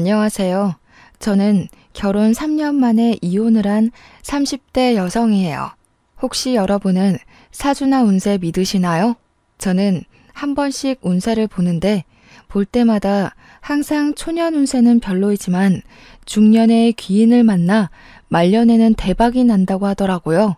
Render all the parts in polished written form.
안녕하세요. 저는 결혼 3년 만에 이혼을 한 30대 여성이에요. 혹시 여러분은 사주나 운세 믿으시나요? 저는 한 번씩 운세를 보는데 볼 때마다 항상 초년 운세는 별로이지만 중년의 귀인을 만나 말년에는 대박이 난다고 하더라고요.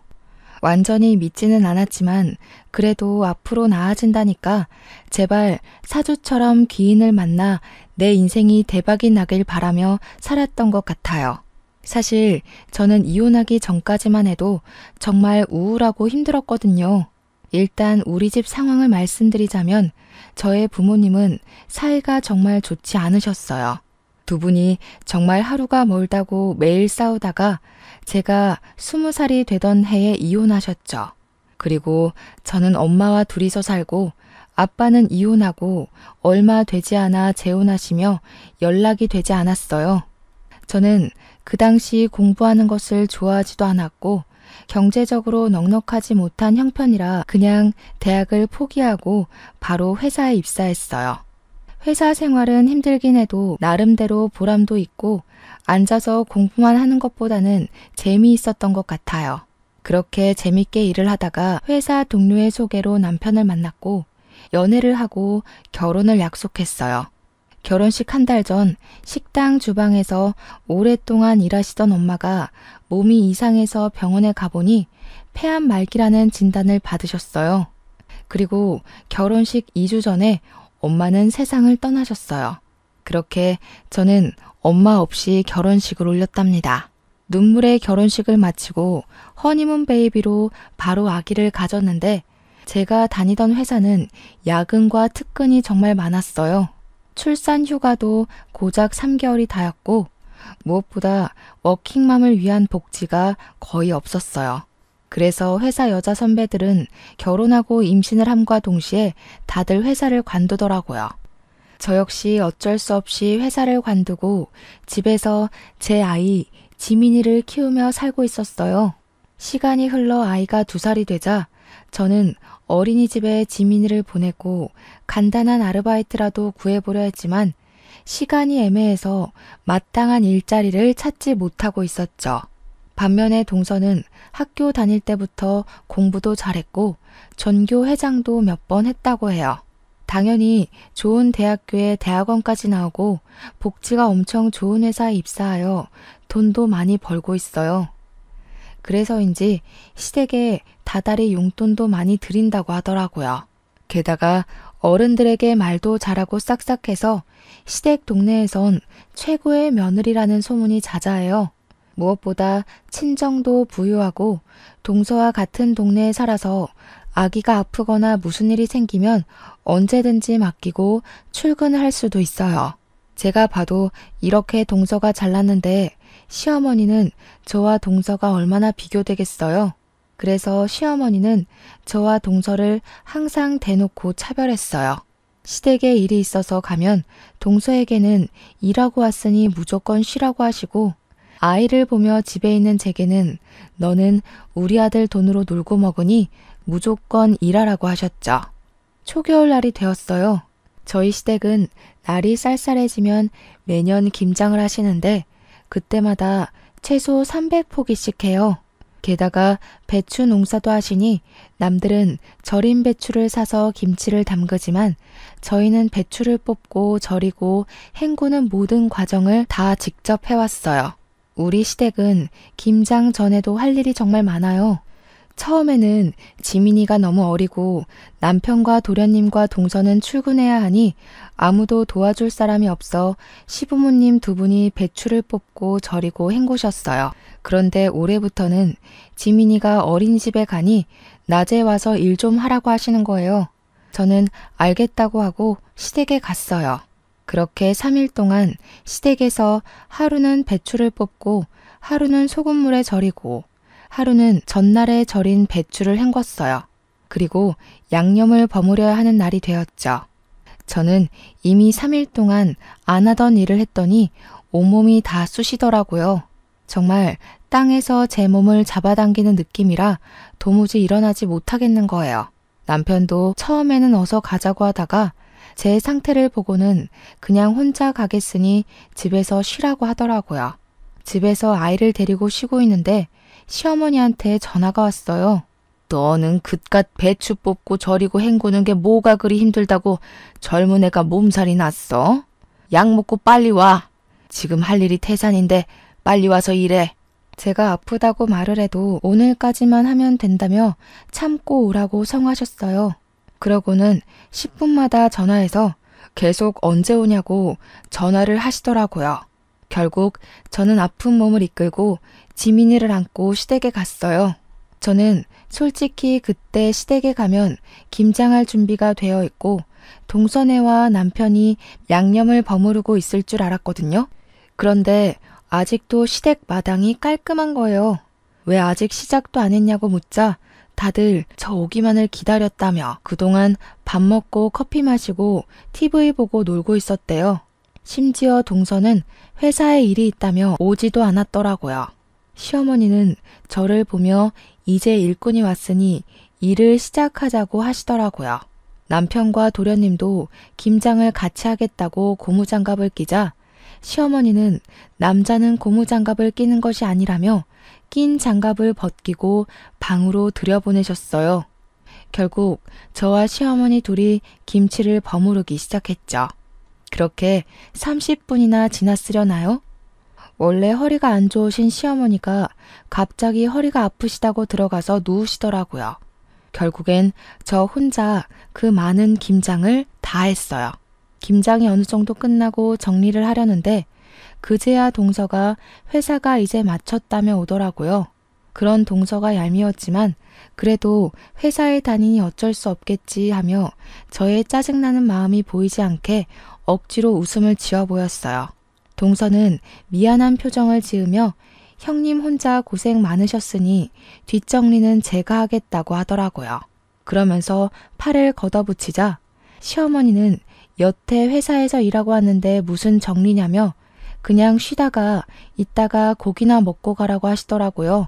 완전히 믿지는 않았지만 그래도 앞으로 나아진다니까 제발 사주처럼 귀인을 만나 내 인생이 대박이 나길 바라며 살았던 것 같아요. 사실 저는 이혼하기 전까지만 해도 정말 우울하고 힘들었거든요. 일단 우리 집 상황을 말씀드리자면 저의 부모님은 사이가 정말 좋지 않으셨어요. 두 분이 정말 하루가 멀다고 매일 싸우다가 제가 20살이 되던 해에 이혼하셨죠. 그리고 저는 엄마와 둘이서 살고 아빠는 이혼하고 얼마 되지 않아 재혼하시며 연락이 되지 않았어요. 저는 그 당시 공부하는 것을 좋아하지도 않았고 경제적으로 넉넉하지 못한 형편이라 그냥 대학을 포기하고 바로 회사에 입사했어요. 회사 생활은 힘들긴 해도 나름대로 보람도 있고 앉아서 공부만 하는 것보다는 재미있었던 것 같아요. 그렇게 재밌게 일을 하다가 회사 동료의 소개로 남편을 만났고 연애를 하고 결혼을 약속했어요. 결혼식 한 달 전 식당 주방에서 오랫동안 일하시던 엄마가 몸이 이상해서 병원에 가보니 폐암 말기라는 진단을 받으셨어요. 그리고 결혼식 2주 전에 엄마는 세상을 떠나셨어요. 그렇게 저는 엄마 없이 결혼식을 올렸답니다. 눈물의 결혼식을 마치고 허니문 베이비로 바로 아기를 가졌는데 제가 다니던 회사는 야근과 특근이 정말 많았어요. 출산 휴가도 고작 3개월이 다였고 무엇보다 워킹맘을 위한 복지가 거의 없었어요. 그래서 회사 여자 선배들은 결혼하고 임신을 함과 동시에 다들 회사를 관두더라고요. 저 역시 어쩔 수 없이 회사를 관두고 집에서 제 아이 지민이를 키우며 살고 있었어요. 시간이 흘러 아이가 2살이 되자 저는 어린이집에 지민이를 보내고 간단한 아르바이트라도 구해보려 했지만 시간이 애매해서 마땅한 일자리를 찾지 못하고 있었죠. 반면에 동서는 학교 다닐 때부터 공부도 잘했고 전교 회장도 몇 번 했다고 해요. 당연히 좋은 대학교에 대학원까지 나오고 복지가 엄청 좋은 회사에 입사하여 돈도 많이 벌고 있어요. 그래서인지 시댁에 다달이 용돈도 많이 드린다고 하더라고요. 게다가 어른들에게 말도 잘하고 싹싹해서 시댁 동네에선 최고의 며느리라는 소문이 자자해요. 무엇보다 친정도 부유하고 동서와 같은 동네에 살아서 아기가 아프거나 무슨 일이 생기면 언제든지 맡기고 출근을 할 수도 있어요. 제가 봐도 이렇게 동서가 잘났는데 시어머니는 저와 동서가 얼마나 비교되겠어요. 그래서 시어머니는 저와 동서를 항상 대놓고 차별했어요. 시댁에 일이 있어서 가면 동서에게는 일하고 왔으니 무조건 쉬라고 하시고 아이를 보며 집에 있는 제게는 너는 우리 아들 돈으로 놀고 먹으니 무조건 일하라고 하셨죠. 초겨울 날이 되었어요. 저희 시댁은 날이 쌀쌀해지면 매년 김장을 하시는데 그때마다 최소 300포기씩 해요. 게다가 배추 농사도 하시니 남들은 절인 배추를 사서 김치를 담그지만 저희는 배추를 뽑고 절이고 헹구는 모든 과정을 다 직접 해왔어요. 우리 시댁은 김장 전에도 할 일이 정말 많아요. 처음에는 지민이가 너무 어리고 남편과 도련님과 동서는 출근해야 하니 아무도 도와줄 사람이 없어 시부모님 2분이 배추를 뽑고 절이고 헹구셨어요. 그런데 올해부터는 지민이가 어린이집에 가니 낮에 와서 일 좀 하라고 하시는 거예요. 저는 알겠다고 하고 시댁에 갔어요. 그렇게 3일 동안 시댁에서 하루는 배추를 뽑고 하루는 소금물에 절이고 하루는 전날에 절인 배추를 헹궜어요. 그리고 양념을 버무려야 하는 날이 되었죠. 저는 이미 3일 동안 안 하던 일을 했더니 온몸이 다 쑤시더라고요. 정말 땅에서 제 몸을 잡아당기는 느낌이라 도무지 일어나지 못하겠는 거예요. 남편도 처음에는 어서 가자고 하다가 제 상태를 보고는 그냥 혼자 가겠으니 집에서 쉬라고 하더라고요. 집에서 아이를 데리고 쉬고 있는데 시어머니한테 전화가 왔어요. 너는 그깟 배추 뽑고 절이고 헹구는 게 뭐가 그리 힘들다고 젊은 애가 몸살이 났어? 약 먹고 빨리 와. 지금 할 일이 태산인데 빨리 와서 일해. 제가 아프다고 말을 해도 오늘까지만 하면 된다며 참고 오라고 성하셨어요. 그러고는 10분마다 전화해서 계속 언제 오냐고 전화를 하시더라고요. 결국 저는 아픈 몸을 이끌고 지민이를 안고 시댁에 갔어요. 저는 솔직히 그때 시댁에 가면 김장할 준비가 되어 있고 동선애와 남편이 양념을 버무르고 있을 줄 알았거든요. 그런데 아직도 시댁 마당이 깔끔한 거예요. 왜 아직 시작도 안 했냐고 묻자 다들 저 오기만을 기다렸다며 그동안 밥 먹고 커피 마시고 TV 보고 놀고 있었대요. 심지어 동서는 회사에 일이 있다며 오지도 않았더라고요. 시어머니는 저를 보며 이제 일꾼이 왔으니 일을 시작하자고 하시더라고요. 남편과 도련님도 김장을 같이 하겠다고 고무장갑을 끼자 시어머니는 남자는 고무장갑을 끼는 것이 아니라며 낀 장갑을 벗기고 방으로 들여보내셨어요. 결국 저와 시어머니 둘이 김치를 버무르기 시작했죠. 그렇게 30분이나 지났으려나요? 원래 허리가 안 좋으신 시어머니가 갑자기 허리가 아프시다고 들어가서 누우시더라고요. 결국엔 저 혼자 그 많은 김장을 다 했어요. 김장이 어느 정도 끝나고 정리를 하려는데 그제야 동서가 회사가 이제 마쳤다며 오더라고요. 그런 동서가 얄미웠지만 그래도 회사에 다니니 어쩔 수 없겠지 하며 저의 짜증나는 마음이 보이지 않게 억지로 웃음을 지어 보였어요. 동서는 미안한 표정을 지으며 형님 혼자 고생 많으셨으니 뒷정리는 제가 하겠다고 하더라고요. 그러면서 팔을 걷어붙이자 시어머니는 여태 회사에서 일하고 왔는데 무슨 정리냐며 그냥 쉬다가 이따가 고기나 먹고 가라고 하시더라고요.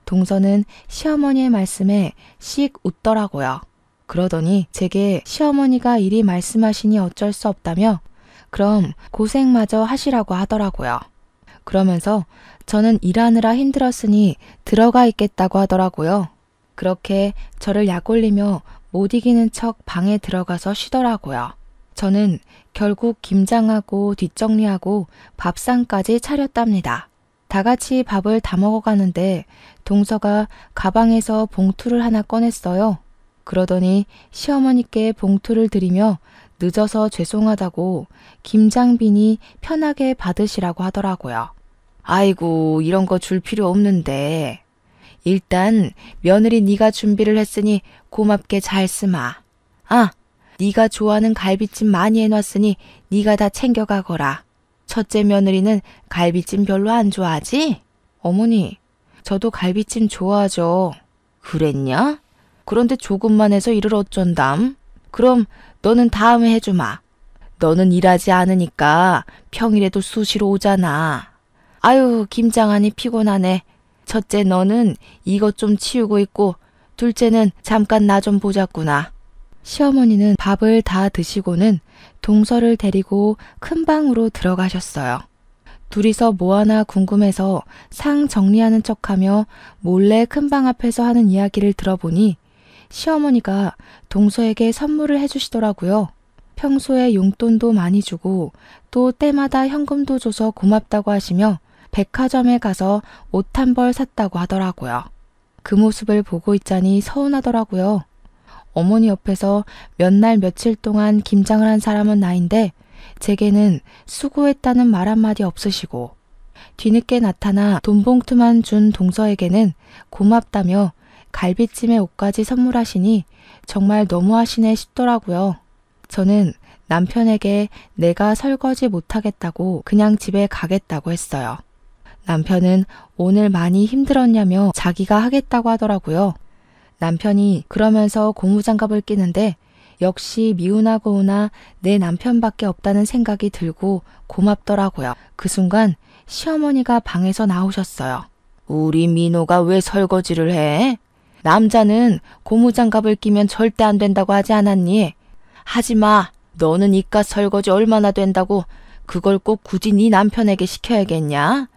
동서는 시어머니의 말씀에 씩 웃더라고요. 그러더니 제게 시어머니가 이리 말씀하시니 어쩔 수 없다며 그럼 고생마저 하시라고 하더라고요. 그러면서 저는 일하느라 힘들었으니 들어가 있겠다고 하더라고요. 그렇게 저를 약올리며 못 이기는 척 방에 들어가서 쉬더라고요. 저는 결국 김장하고 뒷정리하고 밥상까지 차렸답니다. 다 같이 밥을 다 먹어가는데 동서가 가방에서 봉투를 하나 꺼냈어요. 그러더니 시어머니께 봉투를 드리며 늦어서 죄송하다고 김장비니 편하게 받으시라고 하더라고요. 아이고 이런 거 줄 필요 없는데 일단 며느리 네가 준비를 했으니 고맙게 잘 쓰마. 아, 네가 좋아하는 갈비찜 많이 해놨으니 네가 다 챙겨가거라. 첫째 며느리는 갈비찜 별로 안 좋아하지? 어머니, 저도 갈비찜 좋아하죠. 그랬냐? 그런데 조금만 해서 일을 어쩐담? 그럼 너는 다음에 해주마. 너는 일하지 않으니까 평일에도 수시로 오잖아. 아유, 김장하니 피곤하네. 첫째 너는 이것 좀 치우고 있고 둘째는 잠깐 나 좀 보자꾸나. 시어머니는 밥을 다 드시고는 동서를 데리고 큰 방으로 들어가셨어요. 둘이서 뭐 하나 궁금해서 상 정리하는 척하며 몰래 큰 방 앞에서 하는 이야기를 들어보니 시어머니가 동서에게 선물을 해주시더라고요. 평소에 용돈도 많이 주고 또 때마다 현금도 줘서 고맙다고 하시며 백화점에 가서 옷 한 벌 샀다고 하더라고요. 그 모습을 보고 있자니 서운하더라고요. 어머니 옆에서 몇 날 며칠 동안 김장을 한 사람은 나인데 제게는 수고했다는 말 한마디 없으시고 뒤늦게 나타나 돈 봉투만 준 동서에게는 고맙다며 갈비찜에 옷까지 선물하시니 정말 너무하시네 싶더라고요. 저는 남편에게 내가 설거지 못하겠다고 그냥 집에 가겠다고 했어요. 남편은 오늘 많이 힘들었냐며 자기가 하겠다고 하더라고요. 남편이 그러면서 고무장갑을 끼는데 역시 미우나 고우나 내 남편밖에 없다는 생각이 들고 고맙더라고요. 그 순간 시어머니가 방에서 나오셨어요. 우리 민호가 왜 설거지를 해? 남자는 고무장갑을 끼면 절대 안 된다고 하지 않았니? 하지 마. 너는 이깟 설거지 얼마나 된다고 그걸 꼭 굳이 네 남편에게 시켜야겠냐?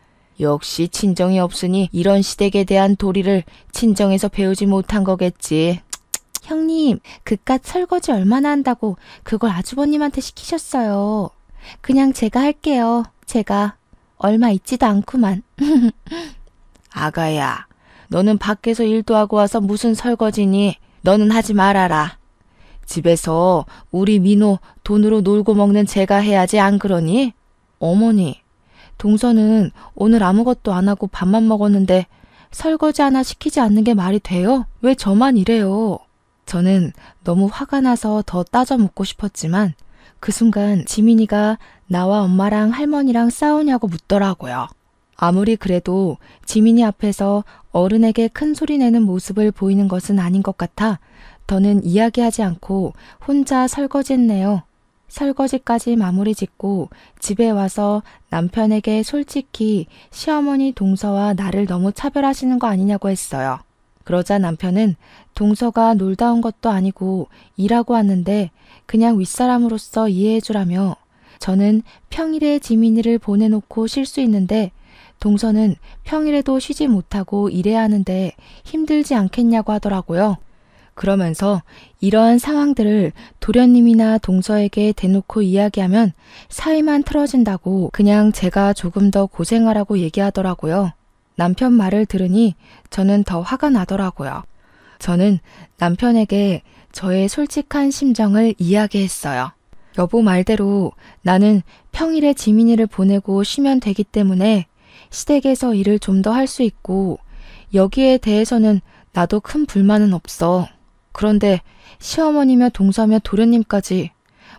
역시 친정이 없으니 이런 시댁에 대한 도리를 친정에서 배우지 못한 거겠지. 형님, 그깟 설거지 얼마나 한다고 그걸 아주버님한테 시키셨어요. 그냥 제가 할게요. 제가. 얼마 있지도 않구만. 아가야, 너는 밖에서 일도 하고 와서 무슨 설거지니? 너는 하지 말아라. 집에서 우리 민호 돈으로 놀고 먹는 제가 해야지 안 그러니? 어머니, 동서는 오늘 아무것도 안 하고 밥만 먹었는데 설거지 하나 시키지 않는 게 말이 돼요? 왜 저만 이래요? 저는 너무 화가 나서 더 따져 묻고 싶었지만 그 순간 지민이가 나와 엄마랑 할머니랑 싸우냐고 묻더라고요. 아무리 그래도 지민이 앞에서 어른에게 큰 소리 내는 모습을 보이는 것은 아닌 것 같아 더는 이야기하지 않고 혼자 설거지했네요. 설거지까지 마무리 짓고 집에 와서 남편에게 솔직히 시어머니 동서와 나를 너무 차별하시는 거 아니냐고 했어요. 그러자 남편은 동서가 놀다 온 것도 아니고 일하고 왔는데 그냥 윗사람으로서 이해해주라며 저는 평일에 지민이를 보내놓고 쉴 수 있는데 동서는 평일에도 쉬지 못하고 일해야 하는데 힘들지 않겠냐고 하더라고요. 그러면서 이러한 상황들을 도련님이나 동서에게 대놓고 이야기하면 사이만 틀어진다고 그냥 제가 조금 더 고생하라고 얘기하더라고요. 남편 말을 들으니 저는 더 화가 나더라고요. 저는 남편에게 저의 솔직한 심정을 이야기했어요. 여보 말대로 나는 평일에 지민이를 보내고 쉬면 되기 때문에 시댁에서 일을 좀 더 할 수 있고 여기에 대해서는 나도 큰 불만은 없어. 그런데 시어머니며 동서며 도련님까지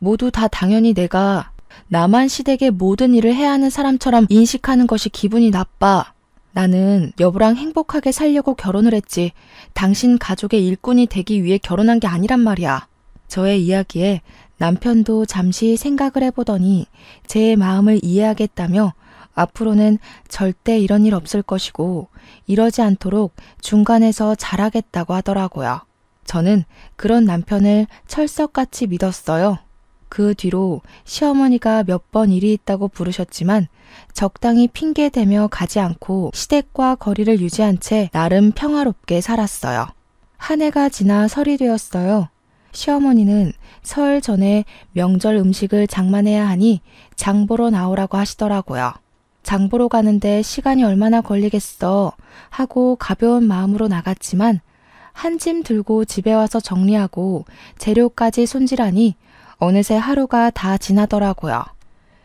모두 다 당연히 내가 나만 시댁의 모든 일을 해야 하는 사람처럼 인식하는 것이 기분이 나빠. 나는 여보랑 행복하게 살려고 결혼을 했지 당신 가족의 일꾼이 되기 위해 결혼한 게 아니란 말이야. 저의 이야기에 남편도 잠시 생각을 해보더니 제 마음을 이해하겠다며 앞으로는 절대 이런 일 없을 것이고 이러지 않도록 중간에서 잘하겠다고 하더라고요. 저는 그런 남편을 철석같이 믿었어요. 그 뒤로 시어머니가 몇 번 일이 있다고 부르셨지만 적당히 핑계대며 가지 않고 시댁과 거리를 유지한 채 나름 평화롭게 살았어요. 한 해가 지나 설이 되었어요. 시어머니는 설 전에 명절 음식을 장만해야 하니 장 보러 나오라고 하시더라고요. 장 보러 가는데 시간이 얼마나 걸리겠어 하고 가벼운 마음으로 나갔지만 한 짐 들고 집에 와서 정리하고 재료까지 손질하니 어느새 하루가 다 지나더라고요.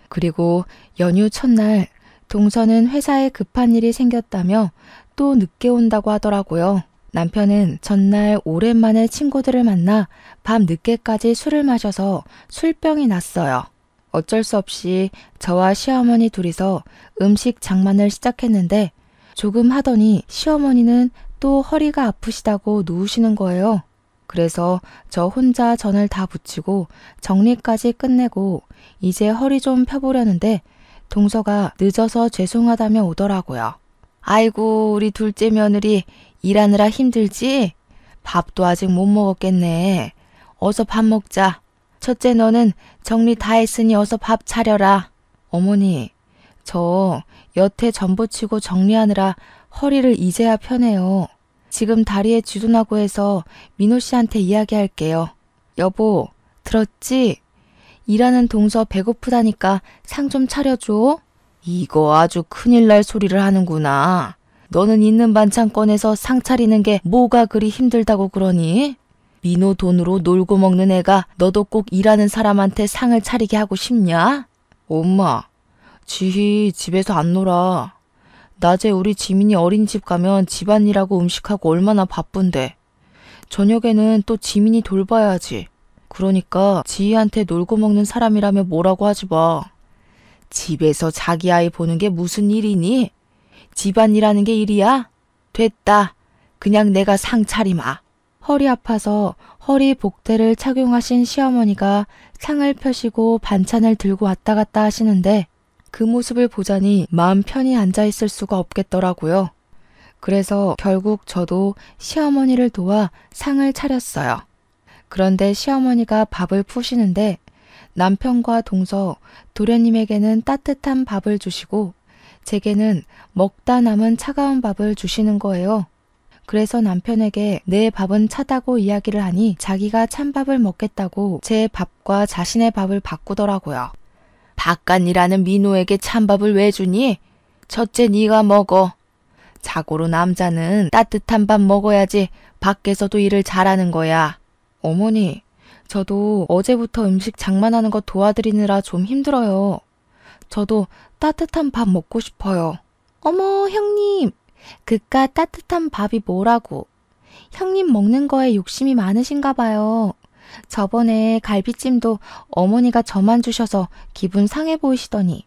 그리고 연휴 첫날 동서는 회사에 급한 일이 생겼다며 또 늦게 온다고 하더라고요. 남편은 전날 오랜만에 친구들을 만나 밤 늦게까지 술을 마셔서 술병이 났어요. 어쩔 수 없이 저와 시어머니 둘이서 음식 장만을 시작했는데 조금 하더니 시어머니는 또 허리가 아프시다고 누우시는 거예요. 그래서 저 혼자 전을 다 붙이고 정리까지 끝내고 이제 허리 좀 펴보려는데 동서가 늦어서 죄송하다며 오더라고요. 아이고 우리 둘째 며느리 일하느라 힘들지? 밥도 아직 못 먹었겠네. 어서 밥 먹자. 첫째 너는 정리 다 했으니 어서 밥 차려라. 어머니, 저 여태 전 부치고 정리하느라 허리를 이제야 펴네요. 지금 다리에 쥐도나고 해서 민호 씨한테 이야기할게요. 여보, 들었지? 일하는 동서 배고프다니까 상 좀 차려줘. 이거 아주 큰일 날 소리를 하는구나. 너는 있는 반찬 꺼내서 상 차리는 게 뭐가 그리 힘들다고 그러니? 민호 돈으로 놀고 먹는 애가 너도 꼭 일하는 사람한테 상을 차리게 하고 싶냐? 엄마, 지희 집에서 안 놀아. 낮에 우리 지민이 어린이집 가면 집안일하고 음식하고 얼마나 바쁜데. 저녁에는 또 지민이 돌봐야지. 그러니까 지희한테 놀고 먹는 사람이라며 뭐라고 하지 마. 집에서 자기 아이 보는 게 무슨 일이니? 집안일하는 게 일이야? 됐다. 그냥 내가 상 차리마. 허리 아파서 허리 복대를 착용하신 시어머니가 상을 펴시고 반찬을 들고 왔다 갔다 하시는데 그 모습을 보자니 마음 편히 앉아있을 수가 없겠더라고요. 그래서 결국 저도 시어머니를 도와 상을 차렸어요. 그런데 시어머니가 밥을 푸시는데 남편과 동서, 도련님에게는 따뜻한 밥을 주시고 제게는 먹다 남은 차가운 밥을 주시는 거예요. 그래서 남편에게 내 밥은 차다고 이야기를 하니 자기가 찬밥을 먹겠다고 제 밥과 자신의 밥을 바꾸더라고요. 바깥이라는 민호에게 찬밥을 왜 주니? 첫째 네가 먹어. 자고로 남자는 따뜻한 밥 먹어야지 밖에서도 일을 잘하는 거야. 어머니, 저도 어제부터 음식 장만하는 거 도와드리느라 좀 힘들어요. 저도 따뜻한 밥 먹고 싶어요. 어머, 형님, 그깟 따뜻한 밥이 뭐라고. 형님 먹는 거에 욕심이 많으신가 봐요. 저번에 갈비찜도 어머니가 저만 주셔서 기분 상해 보이시더니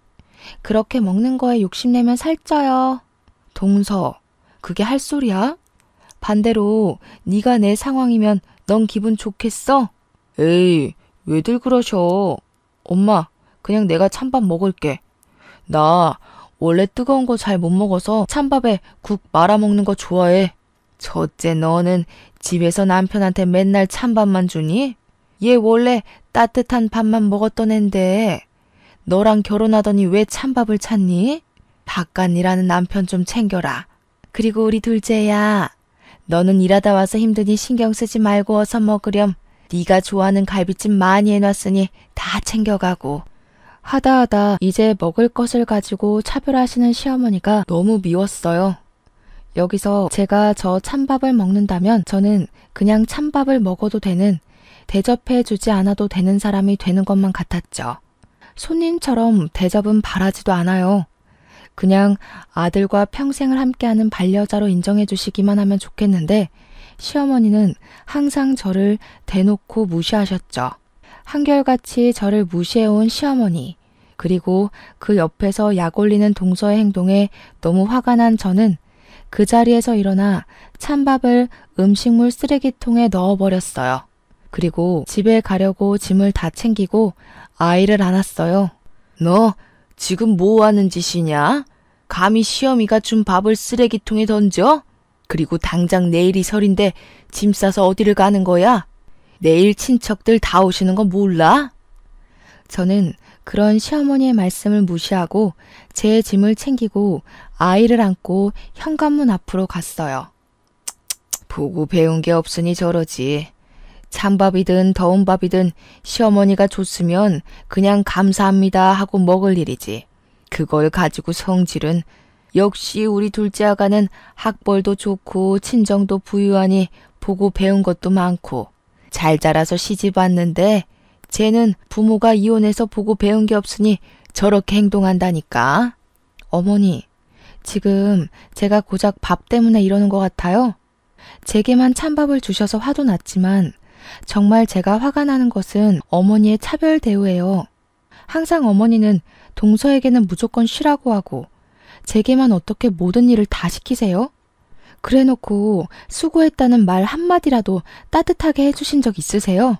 그렇게 먹는 거에 욕심내면 살쪄요. 동서, 그게 할 소리야? 반대로 네가 내 상황이면 넌 기분 좋겠어? 에이, 왜들 그러셔. 엄마, 그냥 내가 찬밥 먹을게. 나 원래 뜨거운 거 잘 못 먹어서 찬밥에 국 말아 먹는 거 좋아해. 첫째, 너는 집에서 남편한테 맨날 찬밥만 주니? 얘 원래 따뜻한 밥만 먹었던 앤데 너랑 결혼하더니 왜 찬밥을 찾니? 바깥일하는 남편 좀 챙겨라. 그리고 우리 둘째야, 너는 일하다 와서 힘드니 신경 쓰지 말고 어서 먹으렴. 네가 좋아하는 갈비찜 많이 해놨으니 다 챙겨가고. 하다 이제 먹을 것을 가지고 차별하시는 시어머니가 너무 미웠어요. 여기서 제가 저 찬밥을 먹는다면 저는 그냥 찬밥을 먹어도 되는, 대접해주지 않아도 되는 사람이 되는 것만 같았죠. 손님처럼 대접은 바라지도 않아요. 그냥 아들과 평생을 함께하는 반려자로 인정해 주시기만 하면 좋겠는데 시어머니는 항상 저를 대놓고 무시하셨죠. 한결같이 저를 무시해온 시어머니, 그리고 그 옆에서 약 올리는 동서의 행동에 너무 화가 난 저는 그 자리에서 일어나 찬밥을 음식물 쓰레기통에 넣어버렸어요. 그리고 집에 가려고 짐을 다 챙기고 아이를 안았어요. 너 지금 뭐 하는 짓이냐? 감히 시어미가 준 밥을 쓰레기통에 던져? 그리고 당장 내일이 설인데 짐 싸서 어디를 가는 거야? 내일 친척들 다 오시는 거 몰라? 저는 그런 시어머니의 말씀을 무시하고 제 짐을 챙기고 아이를 안고 현관문 앞으로 갔어요. 보고 배운 게 없으니 저러지. 찬밥이든 더운 밥이든 시어머니가 줬으면 그냥 감사합니다 하고 먹을 일이지. 그걸 가지고 성질은. 역시 우리 둘째 아가는 학벌도 좋고 친정도 부유하니 보고 배운 것도 많고 잘 자라서 시집 왔는데 쟤는 부모가 이혼해서 보고 배운 게 없으니 저렇게 행동한다니까. 어머니, 지금 제가 고작 밥 때문에 이러는 것 같아요? 제게만 찬밥을 주셔서 화도 났지만 정말 제가 화가 나는 것은 어머니의 차별 대우예요. 항상 어머니는 동서에게는 무조건 쉬라고 하고 제게만 어떻게 모든 일을 다 시키세요? 그래놓고 수고했다는 말 한마디라도 따뜻하게 해주신 적 있으세요?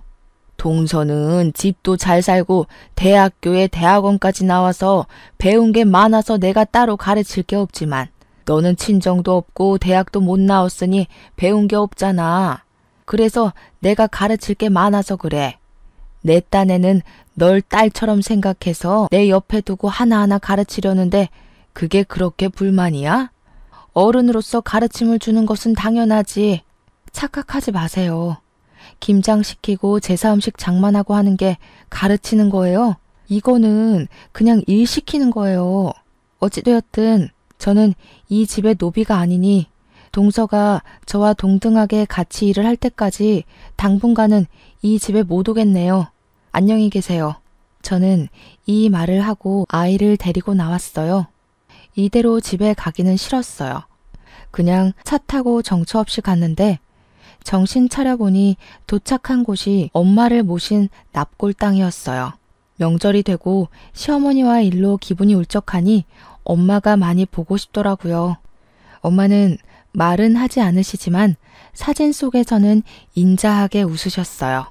동서는 집도 잘 살고 대학교에 대학원까지 나와서 배운 게 많아서 내가 따로 가르칠 게 없지만 너는 친정도 없고 대학도 못 나왔으니 배운 게 없잖아. 그래서 내가 가르칠 게 많아서 그래. 내 딴에는 널 딸처럼 생각해서 내 옆에 두고 하나하나 가르치려는데 그게 그렇게 불만이야? 어른으로서 가르침을 주는 것은 당연하지. 착각하지 마세요. 김장시키고 제사음식 장만하고 하는 게 가르치는 거예요? 이거는 그냥 일 시키는 거예요. 어찌되었든 저는 이 집의 노비가 아니니 동서가 저와 동등하게 같이 일을 할 때까지 당분간은 이 집에 못 오겠네요. 안녕히 계세요. 저는 이 말을 하고 아이를 데리고 나왔어요. 이대로 집에 가기는 싫었어요. 그냥 차 타고 정처 없이 갔는데 정신 차려보니 도착한 곳이 엄마를 모신 납골 땅이었어요. 명절이 되고 시어머니와 일로 기분이 울적하니 엄마가 많이 보고 싶더라고요. 엄마는 말은 하지 않으시지만 사진 속에서는 인자하게 웃으셨어요.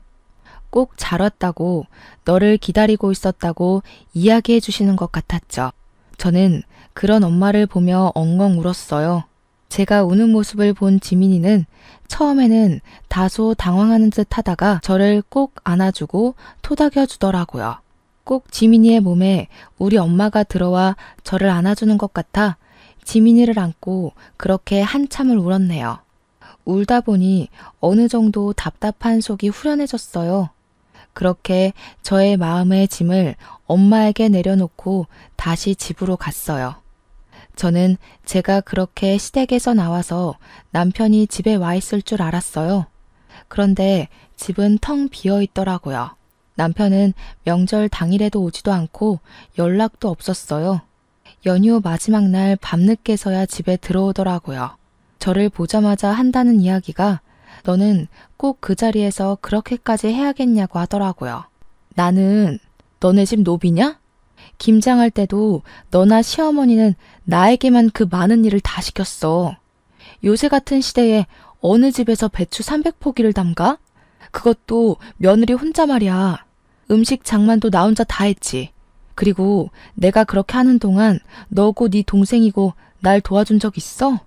꼭 잘 왔다고, 너를 기다리고 있었다고 이야기해 주시는 것 같았죠. 저는 그런 엄마를 보며 엉엉 울었어요. 제가 우는 모습을 본 지민이는 처음에는 다소 당황하는 듯 하다가 저를 꼭 안아주고 토닥여 주더라고요. 꼭 지민이의 몸에 우리 엄마가 들어와 저를 안아주는 것 같아 지민이를 안고 그렇게 한참을 울었네요. 울다 보니 어느 정도 답답한 속이 후련해졌어요. 그렇게 저의 마음의 짐을 엄마에게 내려놓고 다시 집으로 갔어요. 저는 제가 그렇게 시댁에서 나와서 남편이 집에 와 있을 줄 알았어요. 그런데 집은 텅 비어 있더라고요. 남편은 명절 당일에도 오지도 않고 연락도 없었어요. 연휴 마지막 날 밤늦게서야 집에 들어오더라고요. 저를 보자마자 한다는 이야기가 너는 꼭 그 자리에서 그렇게까지 해야겠냐고 하더라고요. 나는 너네 집 노비냐? 김장할 때도 너나 시어머니는 나에게만 그 많은 일을 다 시켰어. 요새 같은 시대에 어느 집에서 배추 300포기를 담가? 그것도 며느리 혼자 말이야. 음식 장만도 나 혼자 다 했지. 그리고 내가 그렇게 하는 동안 너고 네 동생이고 날 도와준 적 있어?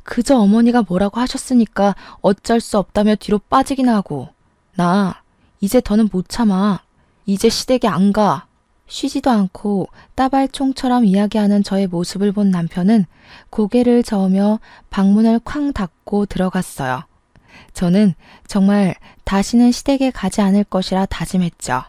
그저 어머니가 뭐라고 하셨으니까 어쩔 수 없다며 뒤로 빠지기나 하고. 나 이제 더는 못 참아. 이제 시댁에 안 가. 쉬지도 않고 따발총처럼 이야기하는 저의 모습을 본 남편은 고개를 저으며 방문을 쾅 닫고 들어갔어요. 저는 정말 다시는 시댁에 가지 않을 것이라 다짐했죠.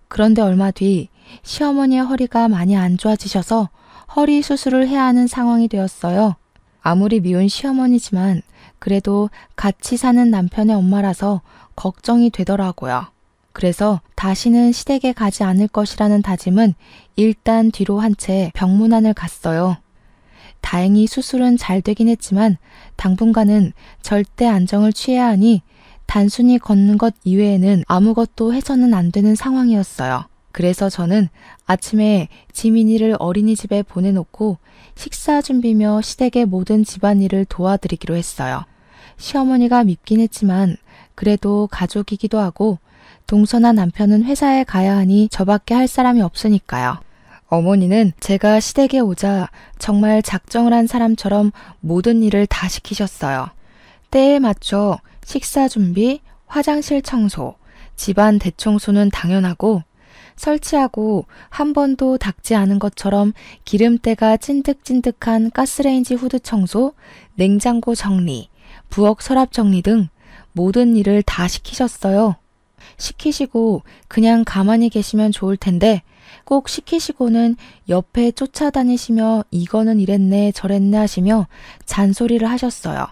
그런데 얼마 뒤 시어머니의 허리가 많이 안 좋아지셔서 허리 수술을 해야 하는 상황이 되었어요. 아무리 미운 시어머니지만 그래도 같이 사는 남편의 엄마라서 걱정이 되더라고요. 그래서 다시는 시댁에 가지 않을 것이라는 다짐은 일단 뒤로 한 채 병문안을 갔어요. 다행히 수술은 잘 되긴 했지만 당분간은 절대 안정을 취해야 하니 단순히 걷는 것 이외에는 아무것도 해서는 안 되는 상황이었어요. 그래서 저는 아침에 지민이를 어린이집에 보내놓고 식사 준비며 시댁의 모든 집안일을 도와드리기로 했어요. 시어머니가 밉긴 했지만 그래도 가족이기도 하고 동서나 남편은 회사에 가야 하니 저밖에 할 사람이 없으니까요. 어머니는 제가 시댁에 오자 정말 작정을 한 사람처럼 모든 일을 다 시키셨어요. 때에 맞춰 식사 준비, 화장실 청소, 집안 대청소는 당연하고 설치하고 한 번도 닦지 않은 것처럼 기름때가 찐득찐득한 가스레인지 후드 청소, 냉장고 정리, 부엌 서랍 정리 등 모든 일을 다 시키셨어요. 시키시고 그냥 가만히 계시면 좋을 텐데 꼭 시키시고는 옆에 쫓아다니시며 이거는 이랬네 저랬네 하시며 잔소리를 하셨어요.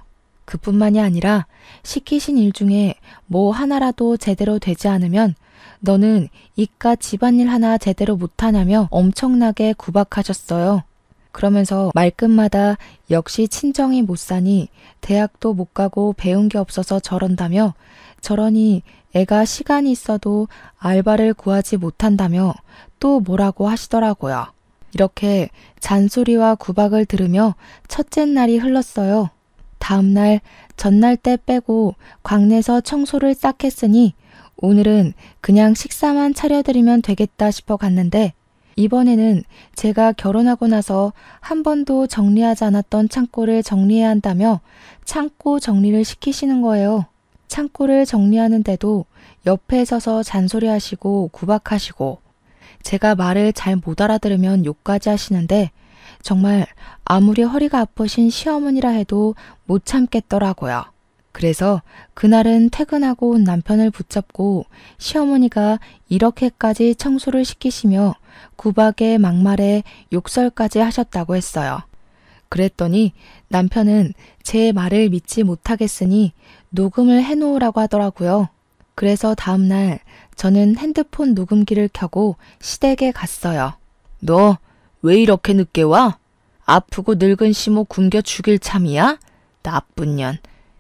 그뿐만이 아니라 시키신 일 중에 뭐 하나라도 제대로 되지 않으면 너는 이깟 집안일 하나 제대로 못하냐며 엄청나게 구박하셨어요. 그러면서 말끝마다 역시 친정이 못 사니 대학도 못 가고 배운 게 없어서 저런다며 저러니 애가 시간이 있어도 알바를 구하지 못한다며 또 뭐라고 하시더라고요. 이렇게 잔소리와 구박을 들으며 첫째 날이 흘렀어요. 다음 날, 전날 때 빼고 광내서 청소를 싹 했으니 오늘은 그냥 식사만 차려드리면 되겠다 싶어 갔는데 이번에는 제가 결혼하고 나서 한 번도 정리하지 않았던 창고를 정리해야 한다며 창고 정리를 시키시는 거예요. 창고를 정리하는데도 옆에 서서 잔소리하시고 구박하시고 제가 말을 잘 못 알아들으면 욕까지 하시는데 정말 아무리 허리가 아프신 시어머니라 해도 못 참겠더라고요. 그래서 그날은 퇴근하고 온 남편을 붙잡고 시어머니가 이렇게까지 청소를 시키시며 구박에 막말에 욕설까지 하셨다고 했어요. 그랬더니 남편은 제 말을 믿지 못하겠으니 녹음을 해놓으라고 하더라고요. 그래서 다음날 저는 핸드폰 녹음기를 켜고 시댁에 갔어요. 너 왜 이렇게 늦게 와? 아프고 늙은 시모 굶겨 죽일 참이야? 나쁜 년.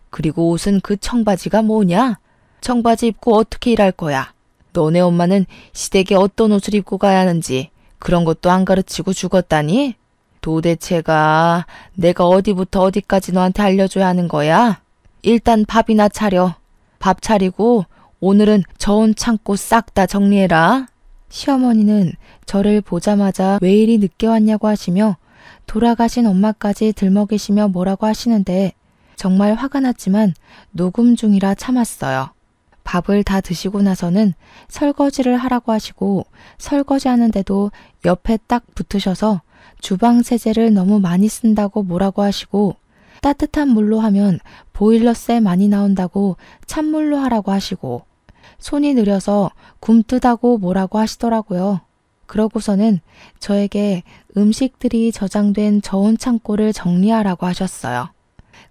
그리고 옷은 그 청바지가 뭐냐? 청바지 입고 어떻게 일할 거야? 너네 엄마는 시댁에 어떤 옷을 입고 가야 하는지 그런 것도 안 가르치고 죽었다니? 도대체가 내가 어디부터 어디까지 너한테 알려줘야 하는 거야? 일단 밥이나 차려. 밥 차리고 오늘은 저온 창고 싹 다 정리해라. 시어머니는 저를 보자마자 왜 이리 늦게 왔냐고 하시며 돌아가신 엄마까지 들먹이시며 뭐라고 하시는데 정말 화가 났지만 녹음 중이라 참았어요. 밥을 다 드시고 나서는 설거지를 하라고 하시고 설거지 하는데도 옆에 딱 붙으셔서 주방 세제를 너무 많이 쓴다고 뭐라고 하시고 따뜻한 물로 하면 보일러세 많이 나온다고 찬물로 하라고 하시고 손이 느려서 굼뜨다고 뭐라고 하시더라고요. 그러고서는 저에게 음식들이 저장된 저온 창고를 정리하라고 하셨어요.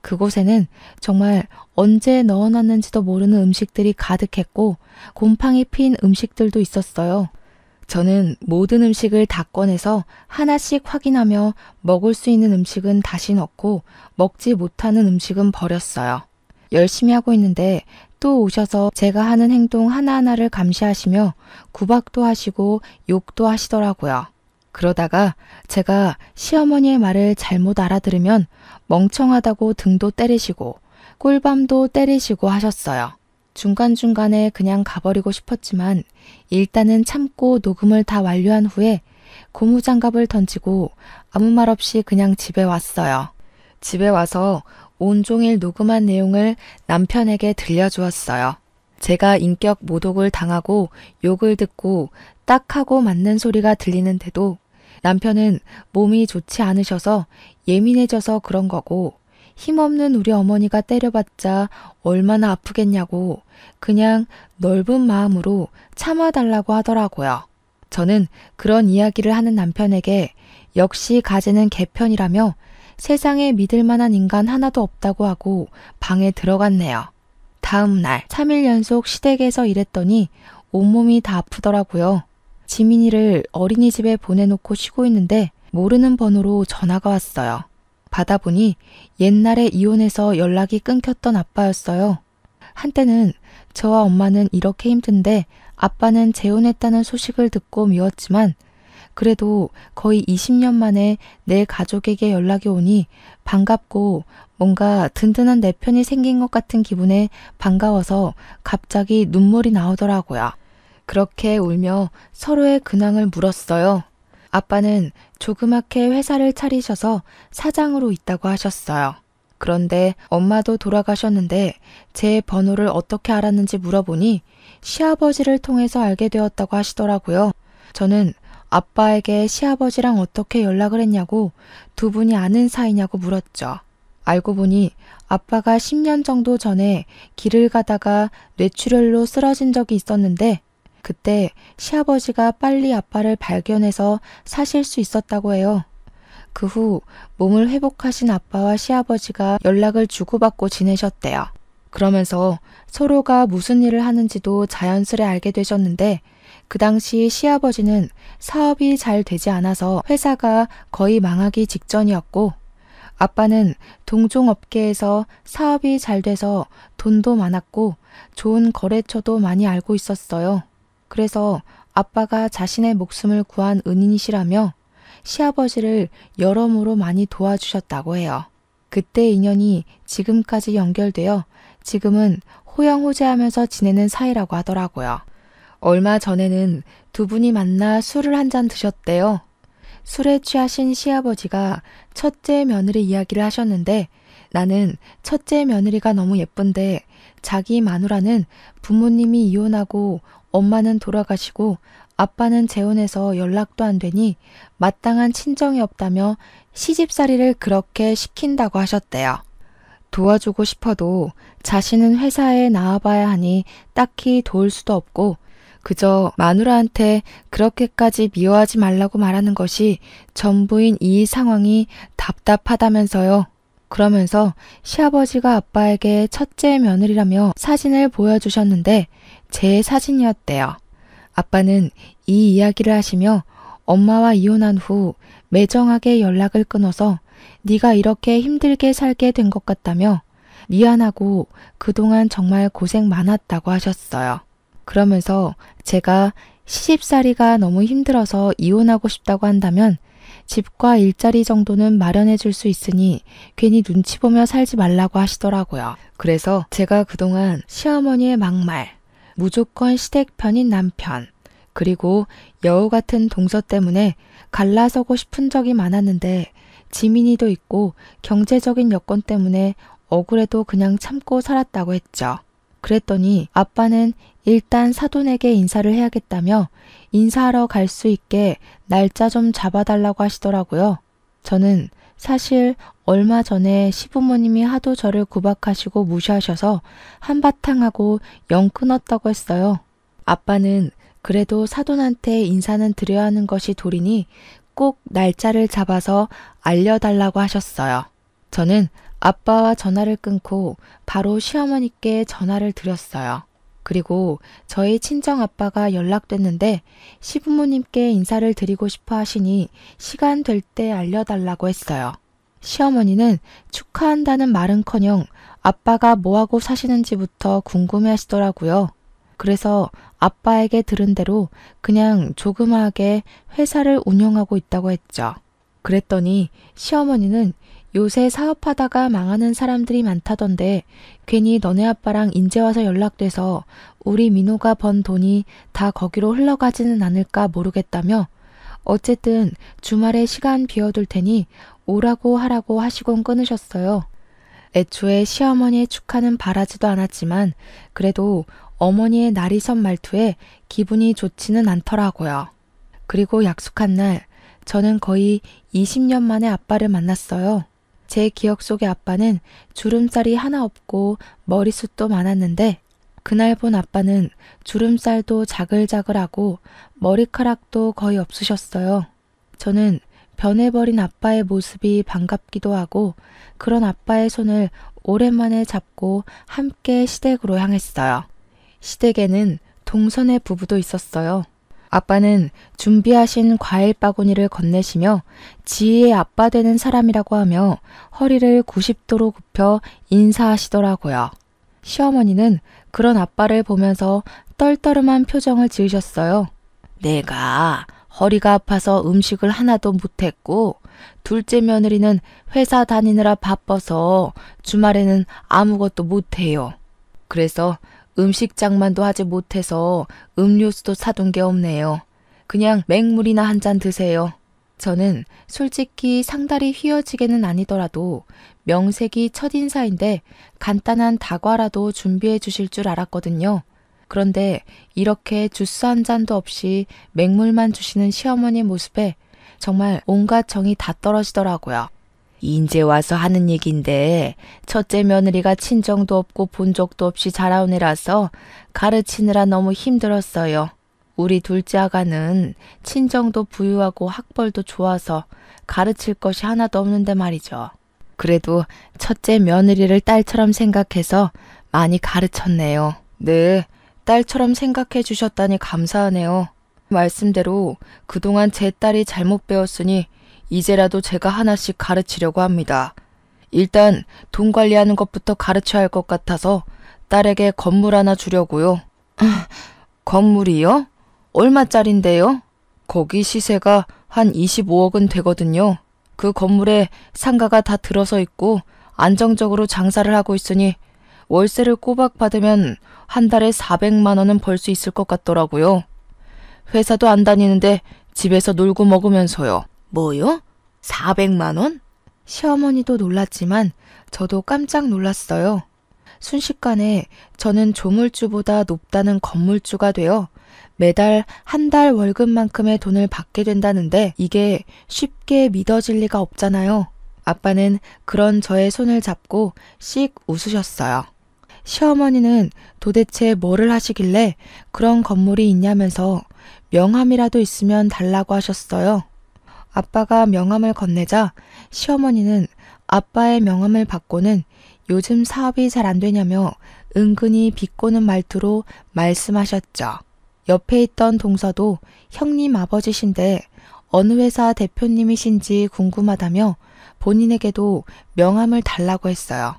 그곳에는 정말 언제 넣어놨는지도 모르는 음식들이 가득했고 곰팡이 핀 음식들도 있었어요. 저는 모든 음식을 다 꺼내서 하나씩 확인하며 먹을 수 있는 음식은 다시 넣고 먹지 못하는 음식은 버렸어요. 열심히 하고 있는데 또 오셔서 제가 하는 행동 하나하나를 감시하시며 구박도 하시고 욕도 하시더라고요. 그러다가 제가 시어머니의 말을 잘못 알아들으면 멍청하다고 등도 때리시고 꿀밤도 때리시고 하셨어요. 중간중간에 그냥 가버리고 싶었지만 일단은 참고 녹음을 다 완료한 후에 고무장갑을 던지고 아무 말 없이 그냥 집에 왔어요. 집에 와서 온종일 녹음한 내용을 남편에게 들려주었어요. 제가 인격 모독을 당하고 욕을 듣고 딱 하고 맞는 소리가 들리는데도 남편은 몸이 좋지 않으셔서 예민해져서 그런 거고 힘없는 우리 어머니가 때려봤자 얼마나 아프겠냐고 그냥 넓은 마음으로 참아달라고 하더라고요. 저는 그런 이야기를 하는 남편에게 역시 가재는 개편이라며 세상에 믿을 만한 인간 하나도 없다고 하고 방에 들어갔네요. 다음 날 3일 연속 시댁에서 일했더니 온몸이 다 아프더라고요. 지민이를 어린이집에 보내놓고 쉬고 있는데 모르는 번호로 전화가 왔어요. 받아보니 옛날에 이혼해서 연락이 끊겼던 아빠였어요. 한때는 저와 엄마는 이렇게 힘든데 아빠는 재혼했다는 소식을 듣고 미웠지만 그래도 거의 20년 만에 내 가족에게 연락이 오니 반갑고 뭔가 든든한 내 편이 생긴 것 같은 기분에 반가워서 갑자기 눈물이 나오더라고요. 그렇게 울며 서로의 근황을 물었어요. 아빠는 조그맣게 회사를 차리셔서 사장으로 있다고 하셨어요. 그런데 엄마도 돌아가셨는데 제 번호를 어떻게 알았는지 물어보니 시아버지를 통해서 알게 되었다고 하시더라고요. 저는 아빠에게 시아버지랑 어떻게 연락을 했냐고 두 분이 아는 사이냐고 물었죠. 알고 보니 아빠가 10년 정도 전에 길을 가다가 뇌출혈로 쓰러진 적이 있었는데 그때 시아버지가 빨리 아빠를 발견해서 사실 수 있었다고 해요. 그 후 몸을 회복하신 아빠와 시아버지가 연락을 주고받고 지내셨대요. 그러면서 서로가 무슨 일을 하는지도 자연스레 알게 되셨는데 그 당시 시아버지는 사업이 잘 되지 않아서 회사가 거의 망하기 직전이었고 아빠는 동종업계에서 사업이 잘 돼서 돈도 많았고 좋은 거래처도 많이 알고 있었어요. 그래서 아빠가 자신의 목숨을 구한 은인이시라며 시아버지를 여러모로 많이 도와주셨다고 해요. 그때 인연이 지금까지 연결되어 지금은 호영호재하면서 지내는 사이라고 하더라고요. 얼마 전에는 두 분이 만나 술을 한 잔 드셨대요. 술에 취하신 시아버지가 첫째 며느리 이야기를 하셨는데 나는 첫째 며느리가 너무 예쁜데 자기 마누라는 부모님이 이혼하고 엄마는 돌아가시고 아빠는 재혼해서 연락도 안 되니 마땅한 친정이 없다며 시집살이를 그렇게 시킨다고 하셨대요. 도와주고 싶어도 자신은 회사에 나와봐야 하니 딱히 도울 수도 없고 그저 마누라한테 그렇게까지 미워하지 말라고 말하는 것이 전부인 이 상황이 답답하다면서요. 그러면서 시아버지가 아빠에게 첫째 며느리라며 사진을 보여주셨는데 제 사진이었대요. 아빠는 이 이야기를 하시며 엄마와 이혼한 후 매정하게 연락을 끊어서 네가 이렇게 힘들게 살게 된 것 같다며 미안하고 그동안 정말 고생 많았다고 하셨어요. 그러면서 제가 시집살이가 너무 힘들어서 이혼하고 싶다고 한다면 집과 일자리 정도는 마련해 줄 수 있으니 괜히 눈치 보며 살지 말라고 하시더라고요. 그래서 제가 그동안 시어머니의 막말, 무조건 시댁 편인 남편, 그리고 여우 같은 동서 때문에 갈라서고 싶은 적이 많았는데 지민이도 있고 경제적인 여건 때문에 억울해도 그냥 참고 살았다고 했죠. 그랬더니 아빠는 일단 사돈에게 인사를 해야겠다며 인사하러 갈 수 있게 날짜 좀 잡아달라고 하시더라고요. 저는 사실 얼마 전에 시부모님이 하도 저를 구박하시고 무시하셔서 한바탕 하고 영 끊었다고 했어요. 아빠는 그래도 사돈한테 인사는 드려야 하는 것이 도리니 꼭 날짜를 잡아서 알려달라고 하셨어요. 저는 아빠와 전화를 끊고 바로 시어머니께 전화를 드렸어요. 그리고 저희 친정아빠가 연락됐는데 시부모님께 인사를 드리고 싶어 하시니 시간 될 때 알려달라고 했어요. 시어머니는 축하한다는 말은커녕 아빠가 뭐하고 사시는지부터 궁금해 하시더라고요. 그래서 아빠에게 들은 대로 그냥 조그마하게 회사를 운영하고 있다고 했죠. 그랬더니 시어머니는 요새 사업하다가 망하는 사람들이 많다던데 괜히 너네 아빠랑 인제 와서 연락돼서 우리 민호가 번 돈이 다 거기로 흘러가지는 않을까 모르겠다며 어쨌든 주말에 시간 비워둘 테니 오라고 하라고 하시곤 끊으셨어요. 애초에 시어머니의 축하는 바라지도 않았지만 그래도 어머니의 날이선 말투에 기분이 좋지는 않더라고요. 그리고 약속한 날 저는 거의 20년 만에 아빠를 만났어요. 제 기억 속의 아빠는 주름살이 하나 없고 머리숱도 많았는데 그날 본 아빠는 주름살도 자글자글하고 머리카락도 거의 없으셨어요. 저는 변해버린 아빠의 모습이 반갑기도 하고 그런 아빠의 손을 오랜만에 잡고 함께 시댁으로 향했어요. 시댁에는 동선의 부부도 있었어요. 아빠는 준비하신 과일 바구니를 건네시며 지희의 아빠 되는 사람이라고 하며 허리를 90도로 굽혀 인사하시더라고요. 시어머니는 그런 아빠를 보면서 떨떠름한 표정을 지으셨어요. 내가 허리가 아파서 음식을 하나도 못했고 둘째 며느리는 회사 다니느라 바빠서 주말에는 아무것도 못해요. 그래서 음식장만도 하지 못해서 음료수도 사둔 게 없네요. 그냥 맹물이나 한 잔 드세요. 저는 솔직히 상다리 휘어지게는 아니더라도 명색이 첫인사인데 간단한 다과라도 준비해 주실 줄 알았거든요. 그런데 이렇게 주스 한 잔도 없이 맹물만 주시는 시어머니 모습에 정말 온갖 정이 다 떨어지더라고요. 인제 와서 하는 얘긴데 첫째 며느리가 친정도 없고 본 적도 없이 자라온 애라서 가르치느라 너무 힘들었어요. 우리 둘째 아가는 친정도 부유하고 학벌도 좋아서 가르칠 것이 하나도 없는데 말이죠. 그래도 첫째 며느리를 딸처럼 생각해서 많이 가르쳤네요. 네, 딸처럼 생각해 주셨다니 감사하네요. 말씀대로 그동안 제 딸이 잘못 배웠으니 이제라도 제가 하나씩 가르치려고 합니다. 일단 돈 관리하는 것부터 가르쳐야 할 것 같아서 딸에게 건물 하나 주려고요. 건물이요? 얼마짜린데요? 거기 시세가 한 25억은 되거든요. 그 건물에 상가가 다 들어서 있고 안정적으로 장사를 하고 있으니 월세를 꼬박 받으면 한 달에 400만 원은 벌 수 있을 것 같더라고요. 회사도 안 다니는데 집에서 놀고 먹으면서요. 뭐요? 400만 원? 시어머니도 놀랐지만 저도 깜짝 놀랐어요. 순식간에 저는 조물주보다 높다는 건물주가 되어 매달 한 달 월급만큼의 돈을 받게 된다는데 이게 쉽게 믿어질 리가 없잖아요. 아빠는 그런 저의 손을 잡고 씩 웃으셨어요. 시어머니는 도대체 뭐를 하시길래 그런 건물이 있냐면서 명함이라도 있으면 달라고 하셨어요. 아빠가 명함을 건네자 시어머니는 아빠의 명함을 받고는 요즘 사업이 잘 안 되냐며 은근히 비꼬는 말투로 말씀하셨죠. 옆에 있던 동서도 형님 아버지신데 어느 회사 대표님이신지 궁금하다며 본인에게도 명함을 달라고 했어요.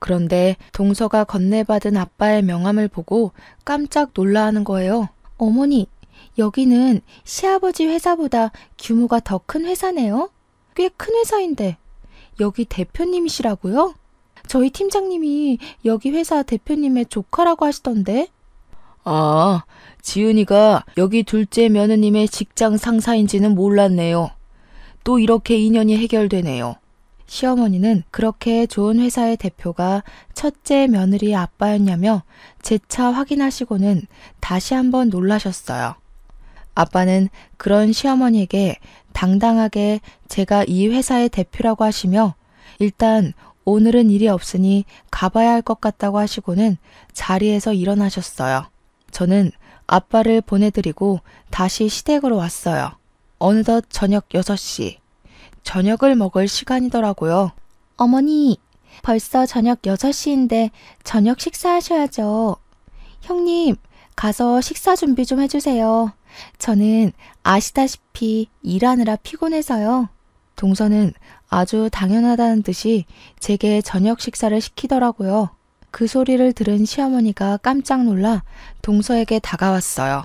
그런데 동서가 건네받은 아빠의 명함을 보고 깜짝 놀라하는 거예요. 어머니, 여기는 시아버지 회사보다 규모가 더 큰 회사네요? 꽤 큰 회사인데 여기 대표님이시라고요? 저희 팀장님이 여기 회사 대표님의 조카라고 하시던데. 아, 지은이가 여기 둘째 며느님의 직장 상사인지는 몰랐네요. 또 이렇게 인연이 해결되네요. 시어머니는 그렇게 좋은 회사의 대표가 첫째 며느리의 아빠였냐며 재차 확인하시고는 다시 한번 놀라셨어요. 아빠는 그런 시어머니에게 당당하게 제가 이 회사의 대표라고 하시며 일단 오늘은 일이 없으니 가봐야 할 것 같다고 하시고는 자리에서 일어나셨어요. 저는 아빠를 보내드리고 다시 시댁으로 왔어요. 어느덧 저녁 6시. 저녁을 먹을 시간이더라고요. 어머니, 벌써 저녁 6시인데 저녁 식사하셔야죠. 형님, 가서 식사 준비 좀 해주세요. 저는 아시다시피 일하느라 피곤해서요. 동서는 아주 당연하다는 듯이 제게 저녁 식사를 시키더라고요. 그 소리를 들은 시어머니가 깜짝 놀라 동서에게 다가왔어요.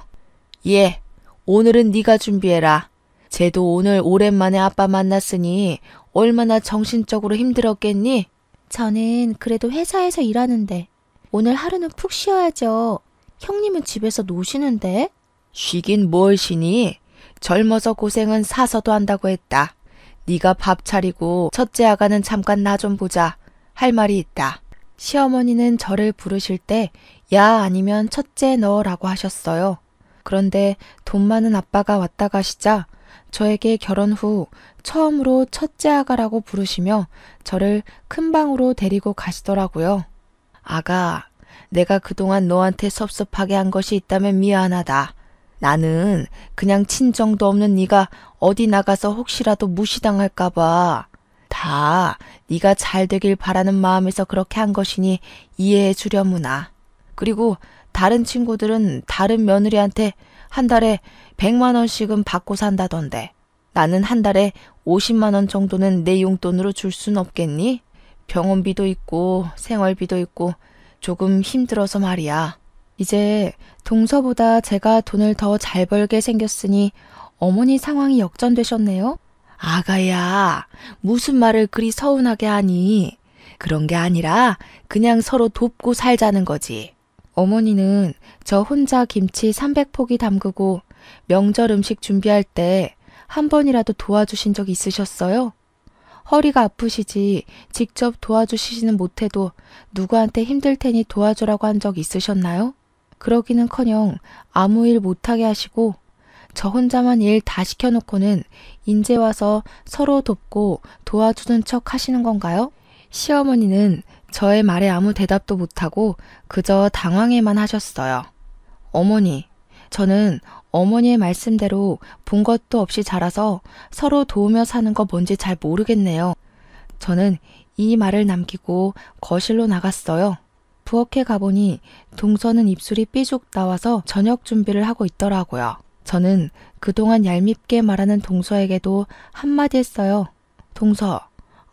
예, 오늘은 네가 준비해라. 쟤도 오늘 오랜만에 아빠 만났으니 얼마나 정신적으로 힘들었겠니? 저는 그래도 회사에서 일하는데 오늘 하루는 푹 쉬어야죠. 형님은 집에서 노시는데? 쉬긴 뭘 쉬니? 젊어서 고생은 사서도 한다고 했다. 네가 밥 차리고 첫째 아가는 잠깐 나 좀 보자. 할 말이 있다. 시어머니는 저를 부르실 때 야 아니면 첫째 너라고 하셨어요. 그런데 돈 많은 아빠가 왔다 가시자 저에게 결혼 후 처음으로 첫째 아가라고 부르시며 저를 큰 방으로 데리고 가시더라고요. 아가, 내가 그동안 너한테 섭섭하게 한 것이 있다면 미안하다. 나는 그냥 친정도 없는 네가 어디 나가서 혹시라도 무시당할까 봐. 다 네가 잘 되길 바라는 마음에서 그렇게 한 것이니 이해해 주려무나. 그리고 다른 친구들은 다른 며느리한테 한 달에 100만 원씩은 받고 산다던데 나는 한 달에 50만 원 정도는 내 용돈으로 줄 순 없겠니? 병원비도 있고 생활비도 있고 조금 힘들어서 말이야. 이제 동서보다 제가 돈을 더 잘 벌게 생겼으니 어머니 상황이 역전되셨네요. 아가야, 무슨 말을 그리 서운하게 하니? 그런 게 아니라 그냥 서로 돕고 살자는 거지. 어머니는 저 혼자 김치 300포기 담그고 명절 음식 준비할 때 한 번이라도 도와주신 적 있으셨어요? 허리가 아프시지 직접 도와주시지는 못해도 누구한테 힘들 테니 도와주라고 한 적 있으셨나요? 그러기는커녕 아무 일 못하게 하시고 저 혼자만 일 다 시켜놓고는 인제 와서 서로 돕고 도와주는 척 하시는 건가요? 시어머니는 저의 말에 아무 대답도 못하고 그저 당황해만 하셨어요. 어머니, 저는 어머니의 말씀대로 본 것도 없이 자라서 서로 도우며 사는 거 뭔지 잘 모르겠네요. 저는 이 말을 남기고 거실로 나갔어요. 부엌에 가보니 동서는 입술이 삐죽 나와서 저녁 준비를 하고 있더라고요. 저는 그동안 얄밉게 말하는 동서에게도 한마디 했어요. 동서,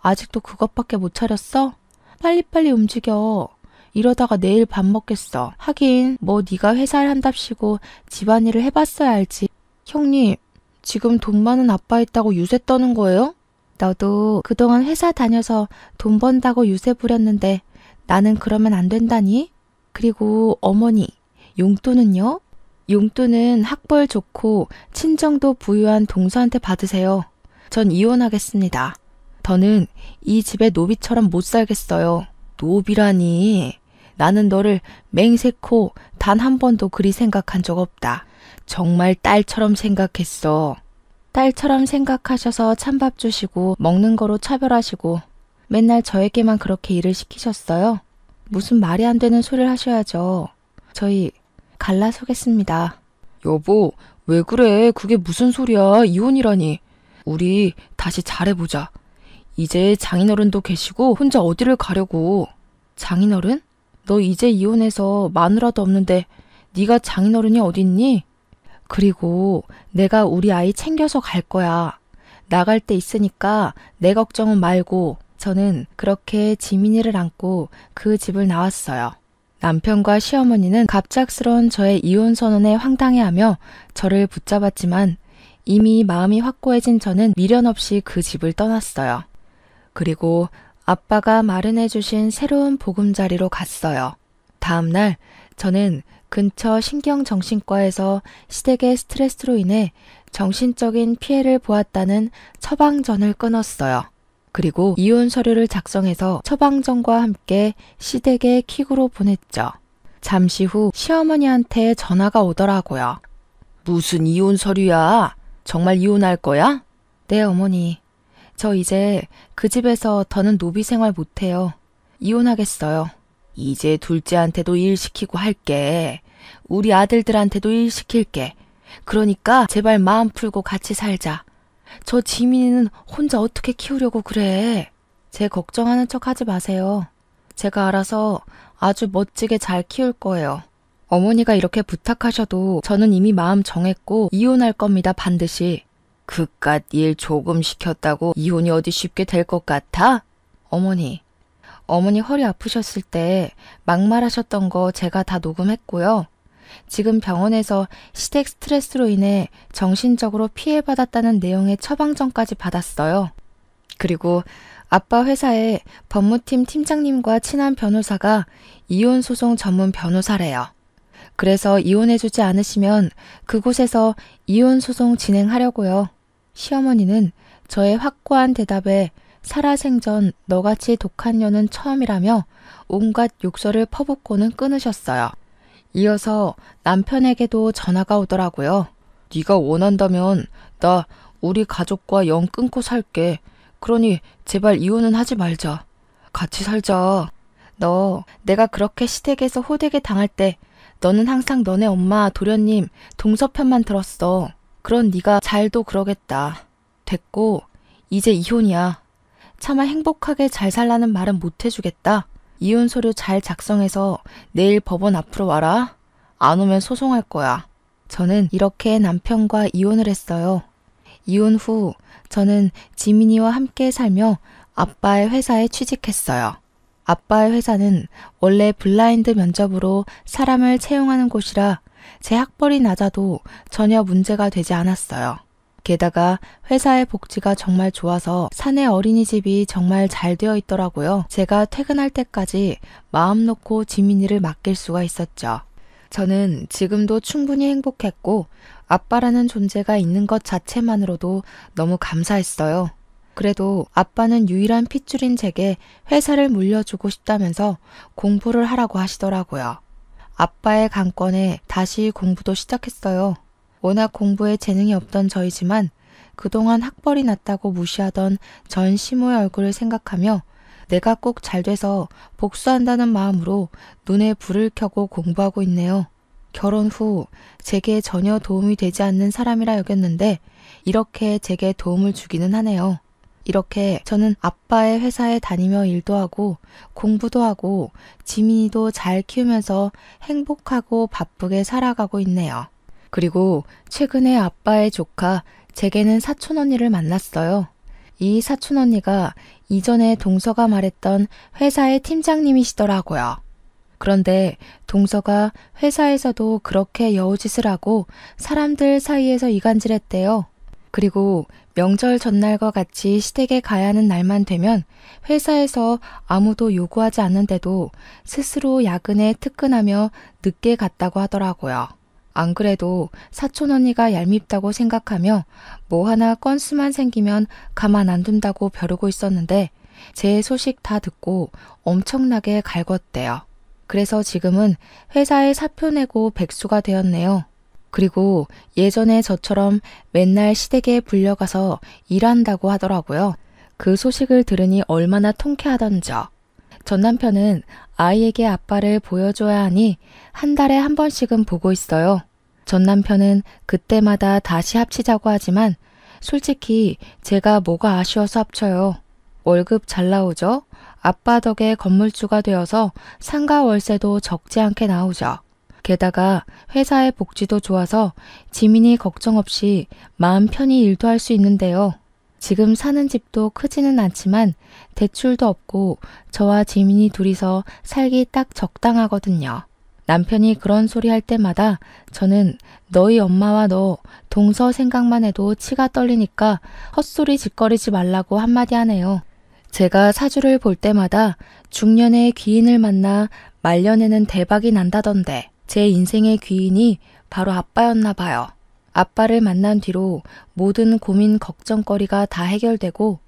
아직도 그것밖에 못 차렸어? 빨리빨리 움직여. 이러다가 내일 밥 먹겠어. 하긴 뭐 네가 회사를 한답시고 집안일을 해봤어야 알지. 형님, 지금 돈 많은 아빠 있다고 유세 떠는 거예요? 너도 그동안 회사 다녀서 돈 번다고 유세 부렸는데 나는 그러면 안 된다니? 그리고 어머니, 용돈은요? 용돈은 학벌 좋고 친정도 부유한 동서한테 받으세요. 전 이혼하겠습니다. 더는 이 집에 노비처럼 못 살겠어요. 노비라니. 나는 너를 맹세코 단 한 번도 그리 생각한 적 없다. 정말 딸처럼 생각했어. 딸처럼 생각하셔서 찬밥 주시고 먹는 거로 차별하시고 맨날 저에게만 그렇게 일을 시키셨어요. 무슨 말이 안 되는 소리를 하셔야죠. 저희 갈라서겠습니다. 여보, 왜 그래? 그게 무슨 소리야? 이혼이라니. 우리 다시 잘해보자. 이제 장인어른도 계시고 혼자 어디를 가려고. 장인어른? 너 이제 이혼해서 마누라도 없는데 네가 장인어른이 어딨니? 그리고 내가 우리 아이 챙겨서 갈 거야. 나갈 때 있으니까 내 걱정은 말고. 저는 그렇게 지민이를 안고 그 집을 나왔어요. 남편과 시어머니는 갑작스러운 저의 이혼 선언에 황당해하며 저를 붙잡았지만 이미 마음이 확고해진 저는 미련 없이 그 집을 떠났어요. 그리고 아빠가 마련해 주신 새로운 보금자리로 갔어요. 다음 날 저는 근처 신경정신과에서 시댁의 스트레스로 인해 정신적인 피해를 보았다는 처방전을 끊었어요. 그리고 이혼 서류를 작성해서 처방전과 함께 시댁에 퀵으로 보냈죠. 잠시 후 시어머니한테 전화가 오더라고요. 무슨 이혼 서류야? 정말 이혼할 거야? 네, 어머니. 저 이제 그 집에서 더는 노비 생활 못해요. 이혼하겠어요. 이제 둘째한테도 일 시키고 할게. 우리 아들들한테도 일 시킬게. 그러니까 제발 마음 풀고 같이 살자. 저 지민이는 혼자 어떻게 키우려고 그래. 제 걱정하는 척 하지 마세요. 제가 알아서 아주 멋지게 잘 키울 거예요. 어머니가 이렇게 부탁하셔도 저는 이미 마음 정했고 이혼할 겁니다, 반드시. 그깟 일 조금 시켰다고 이혼이 어디 쉽게 될 것 같아? 어머니 허리 아프셨을 때 막말하셨던 거 제가 다 녹음했고요. 지금 병원에서 시댁 스트레스로 인해 정신적으로 피해받았다는 내용의 처방전까지 받았어요. 그리고 아빠 회사에 법무팀 팀장님과 친한 변호사가 이혼소송 전문 변호사래요. 그래서 이혼해주지 않으시면 그곳에서 이혼소송 진행하려고요. 시어머니는 저의 확고한 대답에 살아생전 너같이 독한 년은 처음이라며 온갖 욕설을 퍼붓고는 끊으셨어요. 이어서 남편에게도 전화가 오더라고요. 네가 원한다면 나 우리 가족과 영 끊고 살게. 그러니 제발 이혼은 하지 말자. 같이 살자. 너 내가 그렇게 시댁에서 호되게 당할 때 너는 항상 너네 엄마 도련님 동서 편만 들었어. 그런 네가 잘도 그러겠다. 됐고 이제 이혼이야. 차마 행복하게 잘 살라는 말은 못 해주겠다. 이혼 서류 잘 작성해서 내일 법원 앞으로 와라. 안 오면 소송할 거야. 저는 이렇게 남편과 이혼을 했어요. 이혼 후 저는 지민이와 함께 살며 아빠의 회사에 취직했어요. 아빠의 회사는 원래 블라인드 면접으로 사람을 채용하는 곳이라 제 학벌이 낮아도 전혀 문제가 되지 않았어요. 게다가 회사의 복지가 정말 좋아서 사내 어린이집이 정말 잘 되어 있더라고요. 제가 퇴근할 때까지 마음 놓고 지민이를 맡길 수가 있었죠. 저는 지금도 충분히 행복했고 아빠라는 존재가 있는 것 자체만으로도 너무 감사했어요. 그래도 아빠는 유일한 핏줄인 제게 회사를 물려주고 싶다면서 공부를 하라고 하시더라고요. 아빠의 강권에 다시 공부도 시작했어요. 워낙 공부에 재능이 없던 저이지만 그동안 학벌이 낮다고 무시하던 전 시모의 얼굴을 생각하며 내가 꼭 잘 돼서 복수한다는 마음으로 눈에 불을 켜고 공부하고 있네요. 결혼 후 제게 전혀 도움이 되지 않는 사람이라 여겼는데 이렇게 제게 도움을 주기는 하네요. 이렇게 저는 아빠의 회사에 다니며 일도 하고 공부도 하고 지민이도 잘 키우면서 행복하고 바쁘게 살아가고 있네요. 그리고 최근에 아빠의 조카 제게는 사촌 언니를 만났어요. 이 사촌 언니가 이전에 동서가 말했던 회사의 팀장님이시더라고요. 그런데 동서가 회사에서도 그렇게 여우짓을 하고 사람들 사이에서 이간질했대요. 그리고 명절 전날과 같이 시댁에 가야 하는 날만 되면 회사에서 아무도 요구하지 않는데도 스스로 야근에 특근하며 늦게 갔다고 하더라고요. 안 그래도 사촌 언니가 얄밉다고 생각하며 뭐 하나 건수만 생기면 가만 안 둔다고 벼르고 있었는데 제 소식 다 듣고 엄청나게 갈궜대요. 그래서 지금은 회사에 사표 내고 백수가 되었네요. 그리고 예전에 저처럼 맨날 시댁에 불려가서 일한다고 하더라고요. 그 소식을 들으니 얼마나 통쾌하던져. 전 남편은 아이에게 아빠를 보여줘야 하니 한 달에 한 번씩은 보고 있어요. 전 남편은 그때마다 다시 합치자고 하지만 솔직히 제가 뭐가 아쉬워서 합쳐요. 월급 잘 나오죠? 아빠 덕에 건물주가 되어서 상가 월세도 적지 않게 나오죠. 게다가 회사의 복지도 좋아서 지민이 걱정 없이 마음 편히 일도 할 수 있는데요. 지금 사는 집도 크지는 않지만 대출도 없고 저와 지민이 둘이서 살기 딱 적당하거든요. 남편이 그런 소리 할 때마다 저는 너희 엄마와 너 동서 생각만 해도 치가 떨리니까 헛소리 짓거리지 말라고 한마디 하네요. 제가 사주를 볼 때마다 중년의 귀인을 만나 말년에는 대박이 난다던데 제 인생의 귀인이 바로 아빠였나 봐요. 아빠를 만난 뒤로 모든 고민 걱정거리가 다 해결되고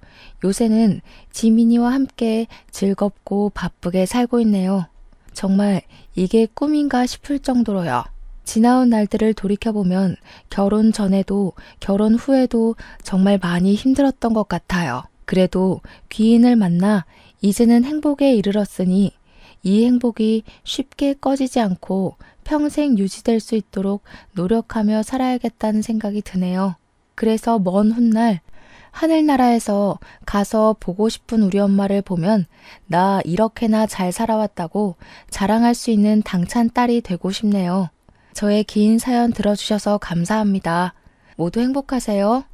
요새는 지민이와 함께 즐겁고 바쁘게 살고 있네요. 정말 이게 꿈인가 싶을 정도로요. 지나온 날들을 돌이켜보면 결혼 전에도 결혼 후에도 정말 많이 힘들었던 것 같아요. 그래도 귀인을 만나 이제는 행복에 이르렀으니 이 행복이 쉽게 꺼지지 않고 평생 유지될 수 있도록 노력하며 살아야겠다는 생각이 드네요. 그래서 먼 훗날 하늘나라에서 가서 보고 싶은 우리 엄마를 보면 나 이렇게나 잘 살아왔다고 자랑할 수 있는 당찬 딸이 되고 싶네요. 저의 긴 사연 들어주셔서 감사합니다. 모두 행복하세요.